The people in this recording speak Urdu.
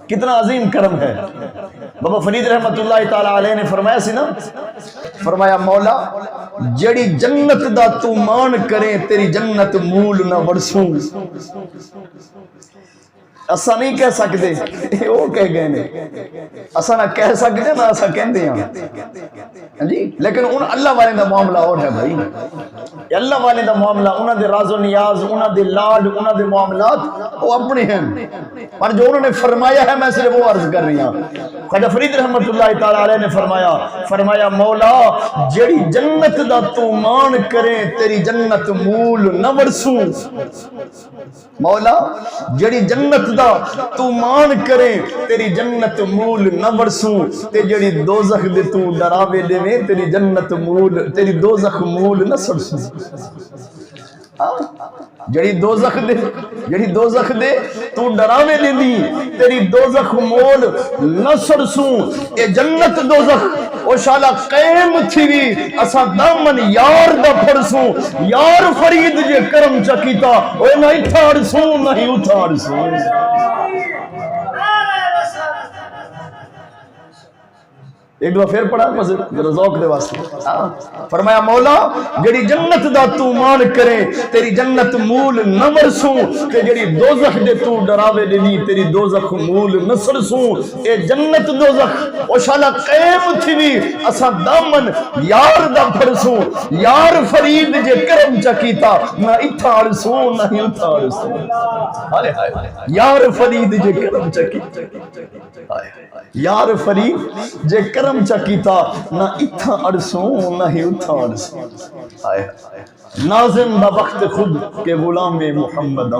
کتنا عظیم کرم ہے۔ بابا فرید رحمت اللہ تعالی علیہ نے فرمایا سی نا، فرمایا مولا جڑی جنت دا تو مان کریں تیری جنت مول نہ ورسوں۔ اسا نہیں کہہ سکتے، وہ کہہ گئے نے، اسا نہ کہہ سکتے نہ اسا کہندے ہیں جی، لیکن ان اللہ والے دا معاملہ اور ہے بھائی، اللہ والے دا معاملہ، انہاں دے راز و نیاز، انہاں دے لاڈ، انہاں دے معاملات وہ اپنے ہیں، پر جو انہوں نے فرمایا ہے میں صرف وہ عرض کر رہی ہوں۔ خواجہ فرید رحمت اللہ تعالی علیہ نے فرمایا مولا جڑی جنت دا تو مان کریں تیری جنت مول نہ ورسوں۔ مولا جڑی جنت دا تو مان کریں تیری جنت مول نہ ورسوں، تے جڑی دوزخ دے تو ڈراوے دے میں تیری جنت مول، تیری دوزخ مول نہ سرسوں۔ جڑی دوزخ دے تو ڈراوے دے دی تیری دوزخ مول نہ سرسوں، اے جنت دوزخ او شالا قیم تھی بھی اسا دامن یار دا پھرسوں۔ یار فرید جے کرم چکیتا اوے نہ اتھاڑ سوں نہ ہی اتھاڑ سوں۔ ایک دفعہ پھر پڑھا بس ذوق دے واسطے، فرمایا مولا جڑی جنت دا تو مان کرے تیری جنت مول نہ ورسوں، تے جڑی دوزخ دے تو ڈراوے دے دی تیری دوزخ مول نہ سرسوں۔ اے جنت دوزخ او شالا قیم تھی بھی اسا دامن یار دا پھرسوں۔ یار فرید جے کرم چکیتا نہ اتھاڑ سوں نہ ہی اتھاڑ سوں۔ یار فرید جے کرم چکیتا، یار فرید جے کرم چکیتا نہ اتھا عرصوں نہ ہی اتھا عرصوں۔ ناظم دا وقت خود کے غلام محمد